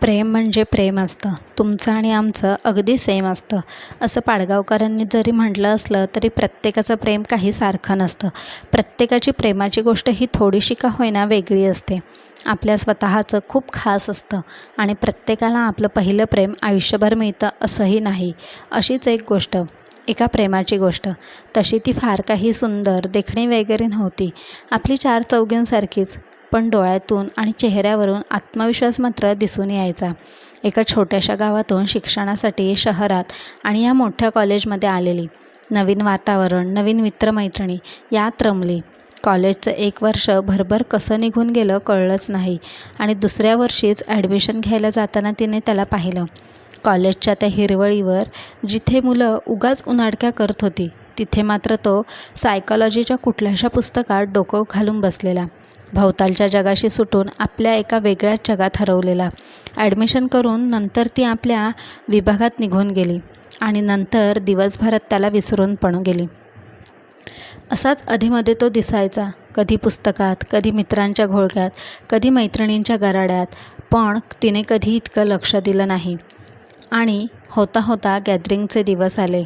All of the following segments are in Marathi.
प्रेम म्हणजे प्रेम असतं, तुमचं आणि आमचं अगदी सेम असतं असं पाडगावकरांनी जरी म्हटलं असलं तरी प्रत्येकाचं प्रेम काही सारखं नसतं. प्रत्येकाची प्रेमाची गोष्ट ही थोडीशी का होईना वेगळी असते. आपल्या स्वतःचं खूप खास असतं आणि प्रत्येकाला आपलं पहिलं प्रेम आयुष्यभर मिळतं असंही नाही. अशीच एक गोष्ट, एका प्रेमाची गोष्ट. तशी ती फार काही सुंदर देखणी वगैरे नव्हती, आपली चार चौघींसारखीच. पण डोळ्यातून आणि चेहऱ्यावरून आत्मविश्वास मात्र दिसून यायचा. एका छोट्याशा गावातून शिक्षणासाठी शहरात आणि या मोठ्या कॉलेजमध्ये आलेली. नवीन वातावरण, नवीन मित्रमैत्रिणी यात रमली. कॉलेजचं एक वर्ष भरभर कसं निघून गेलं कळलंच नाही आणि दुसऱ्या वर्षीच ॲडमिशन घ्यायला जाताना तिने त्याला पाहिलं. कॉलेजच्या त्या हिरवळीवर जिथे मुलं उगाच उनाडक्या करत होती, तिथे मात्र तो सायकॉलॉजीच्या कुठल्याशा पुस्तकात डोकं घालून बसलेला. भोवतालच्या जगाशी सुटून आपल्या एका वेगळ्याच जगात हरवलेला. ॲडमिशन करून नंतर ती आपल्या विभागात निघून गेली आणि नंतर दिवसभरात त्याला विसरून पण गेली. असाच अधेमध्ये तो दिसायचा, कधी पुस्तकात, कधी मित्रांच्या घोळक्यात, कधी मैत्रिणींच्या गराड्यात. पण तिने कधी इतकं लक्ष दिलं नाही. आणि होता होता गॅदरिंगचे दिवस आले.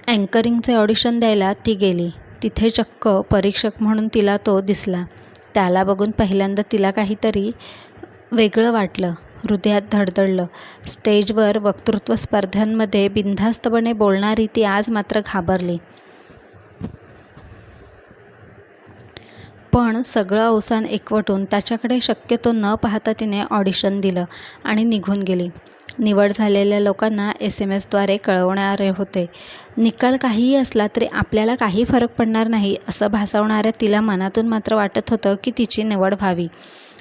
अँकरिंगचे ऑडिशन द्यायला ती गेली. तिथे चक्क परीक्षक म्हणून तिला तो दिसला. त्याला बघून पहिल्यांदा तिला काहीतरी वेगळं वाटलं, हृदयात धडधडलं. स्टेजवर वक्तृत्व स्पर्धांमध्ये बिनधास्तपणे बोलणारी ती आज मात्र घाबरली. पण सगळं अवसान एकवटून त्याच्याकडे शक्यतो न पाहता तिने ऑडिशन दिलं आणि निघून गेली. निवड झालेल्या लोकांना SMS द्वारे कळवणारे होते. निकाल काहीही असला तरी आपल्याला काही फरक पडणार नाही असं भासवणाऱ्या तिला मनातून मात्र वाटत होतं की तिची निवड व्हावी.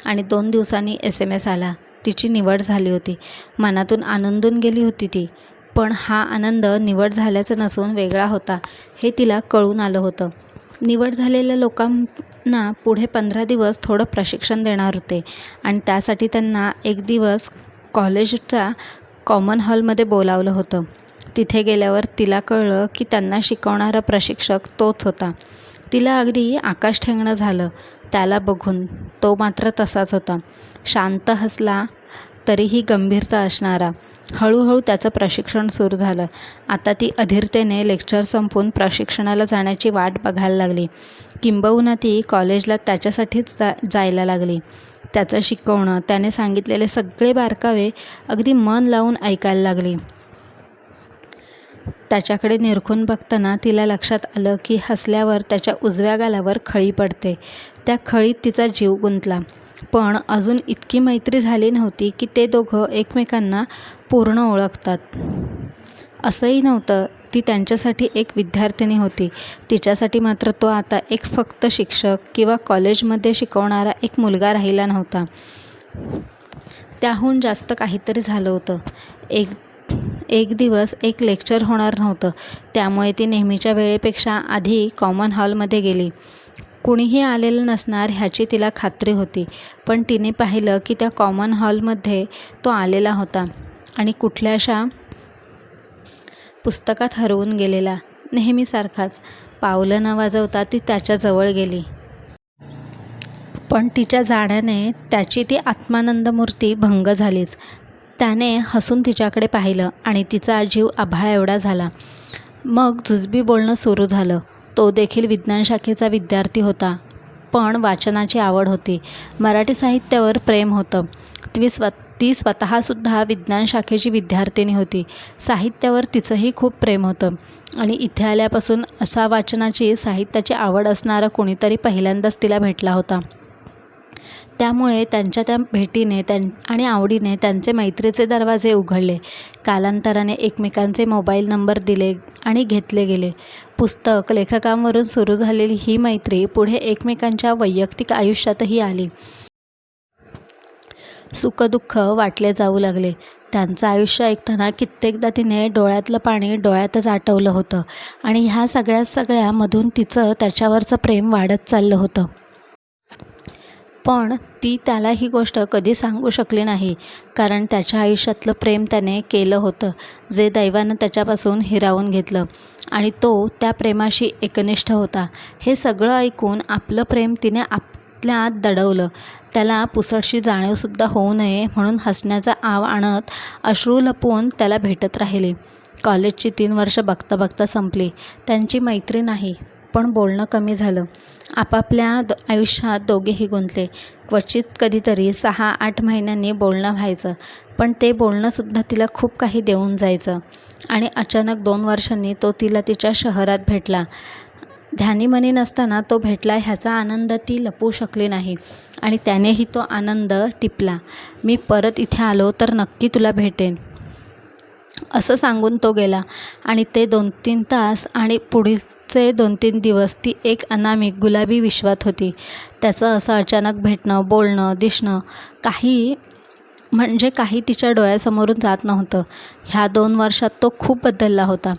आणि 2 दिवसांनी SMS आला. तिची निवड झाली होती. मनातून आनंदून गेली होती ती. पण हा आनंद निवड झाल्याचा नसून वेगळा होता हे तिला कळून आलं होतं. निवड झालेल्या लोकांना पुढे 15 दिवस थोडं प्रशिक्षण देणार होते आणि त्यासाठी त्यांना एक दिवस कॉलेजच्या कॉमन हॉलमध्ये बोलावलं होतं. तिथे गेल्यावर तिला कळलं की त्यांना शिकवणारा प्रशिक्षक तोच होता. तिला अगदी आकाश ठेंगणं झालं त्याला बघून. तो मात्र तसाच होता, शांत, हसला तरीही गंभीरता असणारा. हळूहळू त्याचं प्रशिक्षण सुरू झालं. आता ती अधीरतेने लेक्चर संपवून प्रशिक्षणाला जाण्याची वाट बघायला लागली. किंबहुना ती कॉलेजला त्याच्यासाठीच जायला लागली. त्याचं शिकवणं, त्याने सांगितलेले सगळे बारकावे अगदी मन लावून ऐकायला लागली. त्याच्याकडे निरखून बघताना तिला लक्षात आलं की हसल्यावर त्याच्या उजव्या गालावर खळी पडते. त्या खळीत तिचा जीव गुंतला. पण अजून इतकी मैत्री झाली नव्हती की ते दोघं एकमेकांना पूर्ण ओळखतात. असंही नव्हतं. ती त्यांच्यासाठी एक विद्यार्थिनी होती. तिच्यासाठी मात्र तो आता एक फक्त शिक्षक किंवा कॉलेजमध्ये शिकवणारा एक मुलगा राहिला नव्हता. त्याहून जास्त काहीतरी झालं होतं. एक दिवस एक लेक्चर होणार नव्हतं, त्यामुळे ती नेहमीच्या वेळेपेक्षा आधी कॉमन हॉलमध्ये गेली. कुणीही आलेलं नसणार ह्याची तिला खात्री होती. पण तिने पाहिलं की त्या कॉमन हॉलमध्ये तो आलेला होता आणि कुठल्याशा पुस्तकात हरवून गेलेला. नेहमीसारखाच पावलं न वाजवता ती त्याच्याजवळ गेली. पण तिच्या जाण्याने त्याची ती आत्मानंदमूर्ती भंग झालीच. त्याने हसून तिच्याकडे पाहिलं आणि तिचा जीव आभाळ एवढा झाला. मग जुजबी बोलणं सुरू झालं. तो देखील विज्ञान शाखेचा विद्यार्थी होता, पण वाचनाची आवड होती. मराठी साहित्यावर प्रेम होतं. ती स्वतःसुद्धा विज्ञान शाखेची विद्यार्थिनी होती. साहित्यावर तिचंही खूप प्रेम होतं आणि इथे आल्यापासून असा वाचनाची, साहित्याची आवड असणारा कोणीतरी पहिल्यांदाच तिला भेटला होता. त्यामुळे त्यांच्या त्या भेटीने आणि आवडीने त्यांचे मैत्रीचे दरवाजे उघडले. कालांतराने एकमेकांचे मोबाईल नंबर दिले आणि घेतले गेले. पुस्तक, लेखकांवरून सुरू झालेली ही मैत्री पुढे एकमेकांच्या वैयक्तिक आयुष्यातही आली. सुखदुःख वाटले जाऊ लागले. त्यांचं आयुष्य ऐकताना कित्येकदा तिने डोळ्यातलं पाणी डोळ्यातच आटवलं होतं आणि ह्या सगळ्यामधून तिचं त्याच्यावरचं प्रेम वाढत चाललं होतं. पण ती त्याला ही गोष्ट कधी सांगू शकली नाही, कारण त्याच्या आयुष्यातलं प्रेम त्याने केलं होतं, जे दैवानं त्याच्यापासून हिरावून घेतलं आणि तो त्या प्रेमाशी एकनिष्ठ होता. हे सगळं ऐकून आपलं प्रेम तिने आपल्या आत दडवलं. त्याला पुसटशी जाणीवसुद्धा होऊ नये म्हणून हसण्याचा आव आणत अश्रू लपवून त्याला भेटत राहिली. कॉलेजची 3 वर्ष बघता बघता संपली. त्यांची मैत्री नाही, पण बोलणं कमी झालं. आपापल्या आयुष्यात दोघेही गुंतले. क्वचित कधीतरी 6-8 महिन्यांनी बोलणं व्हायचं, पण ते बोलणंसुद्धा तिला खूप काही देऊन जायचं. आणि अचानक 2 वर्षांनी तो तिला तिच्या शहरात भेटला. ध्यानीमनी नसताना तो भेटला ह्याचा आनंद ती लपवू शकली नाही आणि त्यानेही तो आनंद टिपला. मी परत इथे आलो तर नक्की तुला भेटेन असं सांगून तो गेला. आणि ते 2-3 तास आणि पुढचे 2-3 दिवस ती एक अनामिक गुलाबी विश्वात होती. त्याचं असं अचानक भेटणं, बोलणं, दिसणं काही तिच्या डोळ्यासमोरून जात नव्हतं. ह्या 2 वर्षात तो खूप बदलला होता.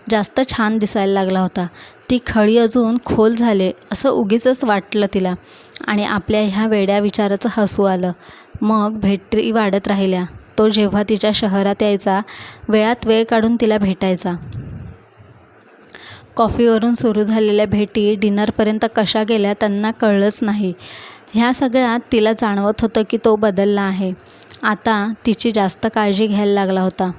जास्त छान दिसायला लागला होता. ती खळी अजून खोल झाले असं उगीचच वाटलं तिला. आणि आपल्या ह्या वेड्या विचाराचं हसू आलं. मग भेटी वाढत राहिल्या. तो जेव्हा तिच्या शहरात यायचा, वेळात वेळ काढून तिला भेटायचा. कॉफीवरून सुरू झालेल्या भेटी डिनरपर्यंत कशा गेल्या त्यांना कळलंच नाही. ह्या सगळ्यात तिला जाणवत होतं की तो बदलला आहे. आता तिची जास्त काळजी घ्यायला लागला होता.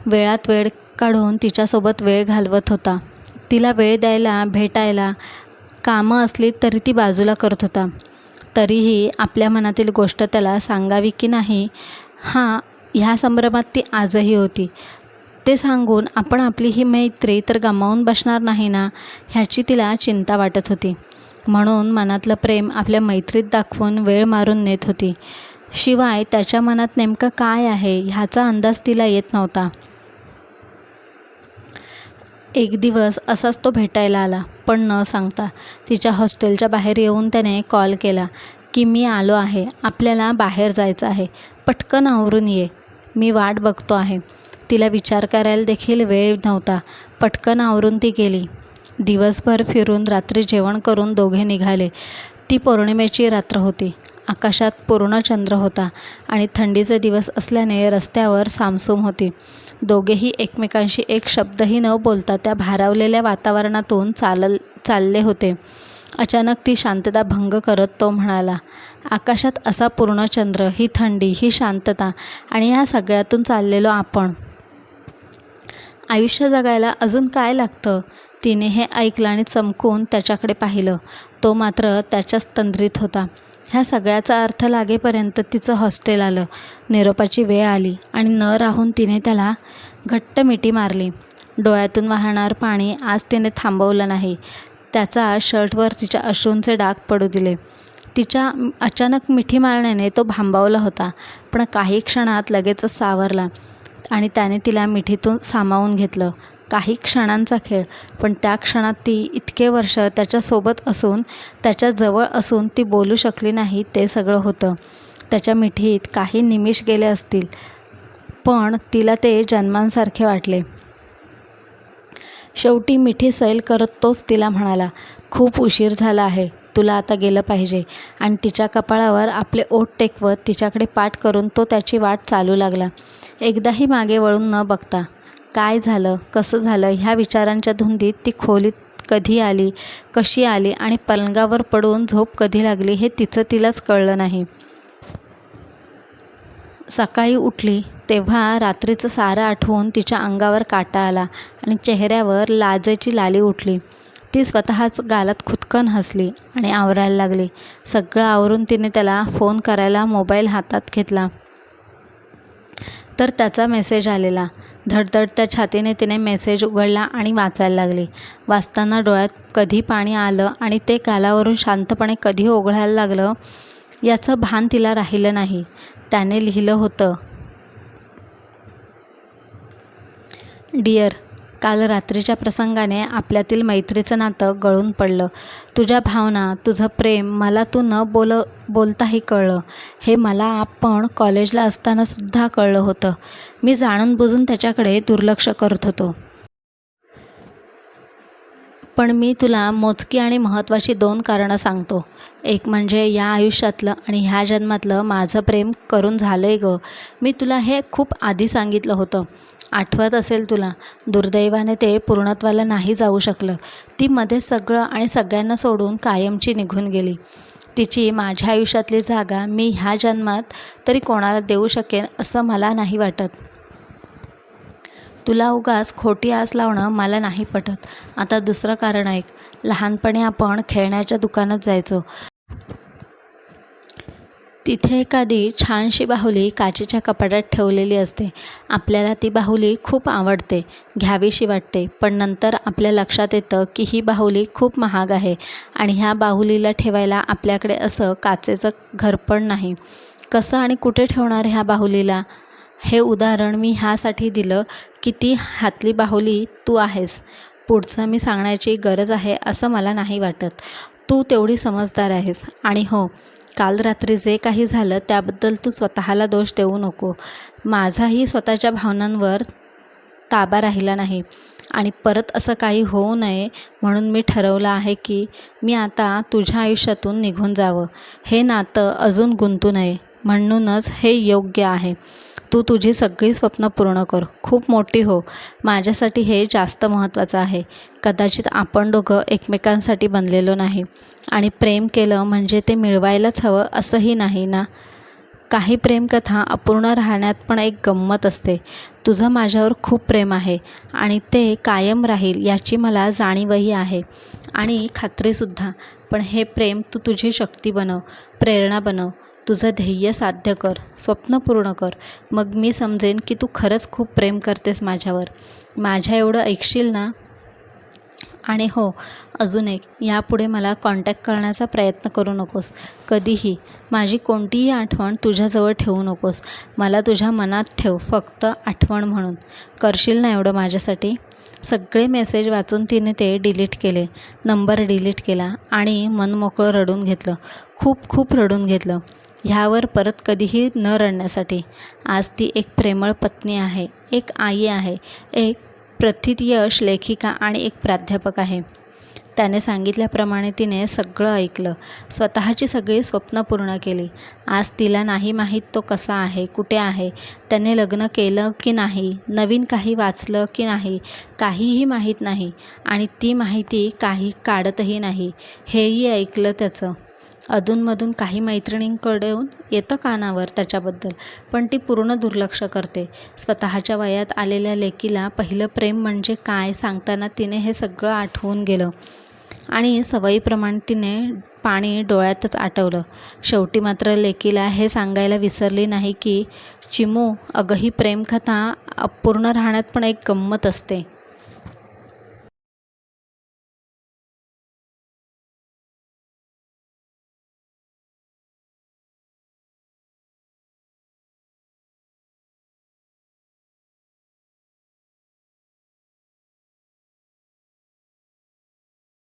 वेळात वेळ काढून तिच्यासोबत वेळ घालवत होता. तिला वेळ द्यायला, भेटायला कामं असली तरी ती बाजूला करत होता. तरीही आपल्या मनातील गोष्ट त्याला सांगावी की नाही ह्या संभ्रमात ती आजही होती. ते सांगून आपण आपली ही मैत्री तर गमावून बसणार नाही ना, ह्याची तिला चिंता वाटत होती. म्हणून मनातलं प्रेम आपल्या मैत्रीत दाखवून वेळ मारून नेत होती. शिवाय त्याच्या मनात नेमकं काय आहे ह्याचा अंदाज तिला येत नव्हता. एक दिवस असाच तो भेटायला आला, पण न सांगता. तिच्या हॉस्टेलच्या बाहेर येऊन त्याने कॉल केला की मी आलो आहे, आपल्याला बाहेर जायचं आहे, पटकन आवरून ये, मी वाट बघतो आहे. तिला विचार करायला देखील वेळ नव्हता. पटकन आवरून ती गेली. दिवसभर फिरून रात्री जेवण करून दोघे निघाले. ती पौर्णिमेची रात्र होती. आकाशात पूर्ण चंद्र होता आणि थंडीचे दिवस असल्याने रस्त्यावर सामसूम होती. दोघेही एकमेकांशी एक शब्दही न बोलता त्या भारावलेल्या वातावरणातून चालले होते. अचानक ती शांतता भंग करत तो म्हणाला, आकाशात असा पूर्ण चंद्र, ही थंडी, ही शांतता आणि ह्या सगळ्यातून चाललेलो आपण. आयुष्य जगायला अजून काय लागतं? तिने हे ऐकलं आणि चमकून त्याच्याकडे पाहिलं. तो मात्र त्याच्याच तंद्रीत होता. ह्या सगळ्याचा अर्थ लागेपर्यंत तिचं हॉस्टेल आलं. निरोपाची वेळ आली आणि न राहून तिने त्याला घट्ट मिठी मारली. डोळ्यातून वाहणार पाणी आज तिने थांबवलं नाही. त्याचा शर्टवर तिच्या अश्रूंचे डाग पडू दिले. तिच्या अचानक मिठी मारण्याने तो भांबावला होता, पण काही क्षणात लगेचच सावरला आणि त्याने तिला मिठीतून सामावून घेतलं. काही क्षणांचा खेळ, पण त्या क्षणात ती इतके वर्ष त्याच्यासोबत असून, त्याच्याजवळ असून ती बोलू शकली नाही ते सगळं होतं. त्याच्या मिठीत काही निमिष गेले असतील, पण तिला ते जन्मांसारखे वाटले. शेवटी मिठी सैल करत तोच तिला म्हणाला, खूप उशीर झाला आहे, तुला आता गेलं पाहिजे. आणि तिच्या कपाळावर आपले ओठ टेकवत तिच्याकडे पाठ करून तो त्याची वाट चालू लागला. एकदाही मागे वळून न बघता. काय झालं, कसं झालं ह्या विचारांच्या धुंदीत ती खोलीत कधी आली, कशी आली आणि पलंगावर पडून झोप कधी लागली हे तिलाच कळलं नाही. सकाळी उठली तेव्हा रात्रीचं सारं आठवून तिच्या अंगावर काटा आला आणि चेहऱ्यावर लाजेची लाली उठली. ती स्वतःच गालात खुदकन हसली आणि आवरायला लागली. सगळं आवरून तिने त्याला फोन करायला मोबाईल हातात घेतला तर त्याचा मेसेज आलेला. धडधडत्या छातीने तिने मेसेज उघडला आणि वाचायला लागली. वाचताना डोळ्यात कधी पाणी आलं आणि ते गालावरून शांतपणे कधी ओघळायला लागलं याचं भान तिला राहिलं नाही. त्याने लिहिलं होतं, डिअर, काल रात्रीच्या प्रसंगाने आपल्यातील मैत्रीचं नातं गळून पडलं. तुझ्या भावना, तुझं प्रेम मला तू न बोलताही कळलं. हे मला आपण कॉलेजला असतानासुद्धा कळलं होतं. मी जाणून बुजून त्याच्याकडे दुर्लक्ष करत होतो. पण मी तुला मोजकी आणि महत्त्वाची 2 कारणं सांगतो. एक म्हणजे या आयुष्यातलं आणि ह्या जन्मातलं माझं प्रेम करून झालं आहे गं. मी तुला हे खूप आधी सांगितलं होतं. आठवत असेल तुला. दुर्दैवाने ते पूर्णत्वाला नाही जाऊ शकलं. ती मध्ये सगळं आणि सगळ्यांना सोडून कायमची निघून गेली. तिची माझ्या आयुष्यातली जागा मी ह्या जन्मात तरी कोणाला देऊ शकेन असं मला नाही वाटत. तुला उगाच खोटी आस लावणं मला नाही पटत. आता दुसरं कारण ऐक. लहानपणी आपण खेळण्याच्या दुकानात जायचो. तिथे एखादी छानशी बाहुली काचेच्या कपाटात ठेवलेली असते. आपल्याला ती बाहुली खूप आवडते, घ्यावीशी वाटते. पण नंतर आपल्या लक्षात येतं की ही बाहुली खूप महाग आहे आणि ह्या बाहुलीला ठेवायला आपल्याकडे असं काचेचं घरपण नाही. कसं आणि कुठे ठेवणार ह्या बाहुलीला? हे उदाहरण मी ह्यासाठी दिलं की ती हातली बाहुली तू आहेस. पुढचं मी सांगण्याची गरज आहे असं मला नाही वाटत. तू तेवढी समजदार आहेस. आणि हो, काल रात्री जे काही झालं त्याबद्दल तू स्वतःला दोष देऊ नको. माझाही स्वतःच्या भावनांवर ताबा राहिला नाही आणि परत असं काही होऊ नये म्हणून मी ठरवलं आहे की मी आता तुझ्या आयुष्यातून निघून जावं. हे नातं अजून गुंतू नये. म्हणूनच हे योग्य आहे. तू तुझी सगळी स्वप्न पूर्ण कर, खूप मोठी हो. माझ्यासाठी हे जास्त महत्त्वाचं आहे. कदाचित आपण दोघं एकमेकांसाठी बनलेलो नाही आणि प्रेम केलं म्हणजे ते मिळवायलाच हवं असंही नाही ना. काही प्रेमकथा अपूर्ण राहण्यात पण एक गंमत असते. तुझं माझ्यावर खूप प्रेम आहे आणि ते कायम राहील याची मला जाणीवही आहे आणि खात्रीसुद्धा. पण हे प्रेम तू तुझी शक्ती बनव, प्रेरणा बनव. तुझं ध्येय साध्य कर, स्वप्न पूर्ण कर. मग मी समजेन की तू खरंच खूप प्रेम करतेस माझ्यावर. माझ्या एवढं ऐकशील ना? आणि हो, अजून एक, यापुढे मला कॉन्टॅक्ट करण्याचा प्रयत्न करू नकोस कधीही. माझी कोणतीही आठवण तुझ्याजवळ ठेवू नकोस. मला तुझ्या मनात ठेव, फक्त आठवण म्हणून. करशील ना एवढं माझ्यासाठी? सगळे मेसेज वाचून तिने ते डिलीट केले, नंबर डिलीट केला आणि मनमोकळं रडून घेतलं. खूप खूप रडून घेतलं. ह्यावर परत कधीही न रडण्यासाठी. आज ती एक प्रेमळ पत्नी आहे, एक आई आहे, एक प्रथितयश लेखिका आणि एक प्राध्यापक आहे. त्याने सांगितल्याप्रमाणे तिने सगळं ऐकलं, स्वतःची सगळी स्वप्न पूर्ण केली. आज तिला नाही माहीत तो कसा आहे, कुठे आहे, त्याने लग्न केलं की नाही, नवीन काही वाचलं की नाही, काहीही माहीत नाही आणि ती माहिती काही काढतही नाही. हेही ऐकलं त्याचं. अधूनमधून काही मैत्रिणींकडून येतं कानावर त्याच्याबद्दल, पण ती पूर्ण दुर्लक्ष करते. स्वतःच्या वयात आलेल्या लेकीला पहिलं प्रेम म्हणजे काय सांगताना तिने हे सगळं आठवून गेलं आणि सवयीप्रमाणे तिने पाणी डोळ्यातच आटवलं. शेवटी मात्र लेकीला हे सांगायला विसरली नाही की चिमू, अगं ही प्रेमकथा अपूर्ण राहण्यात पण एक गंमत असते.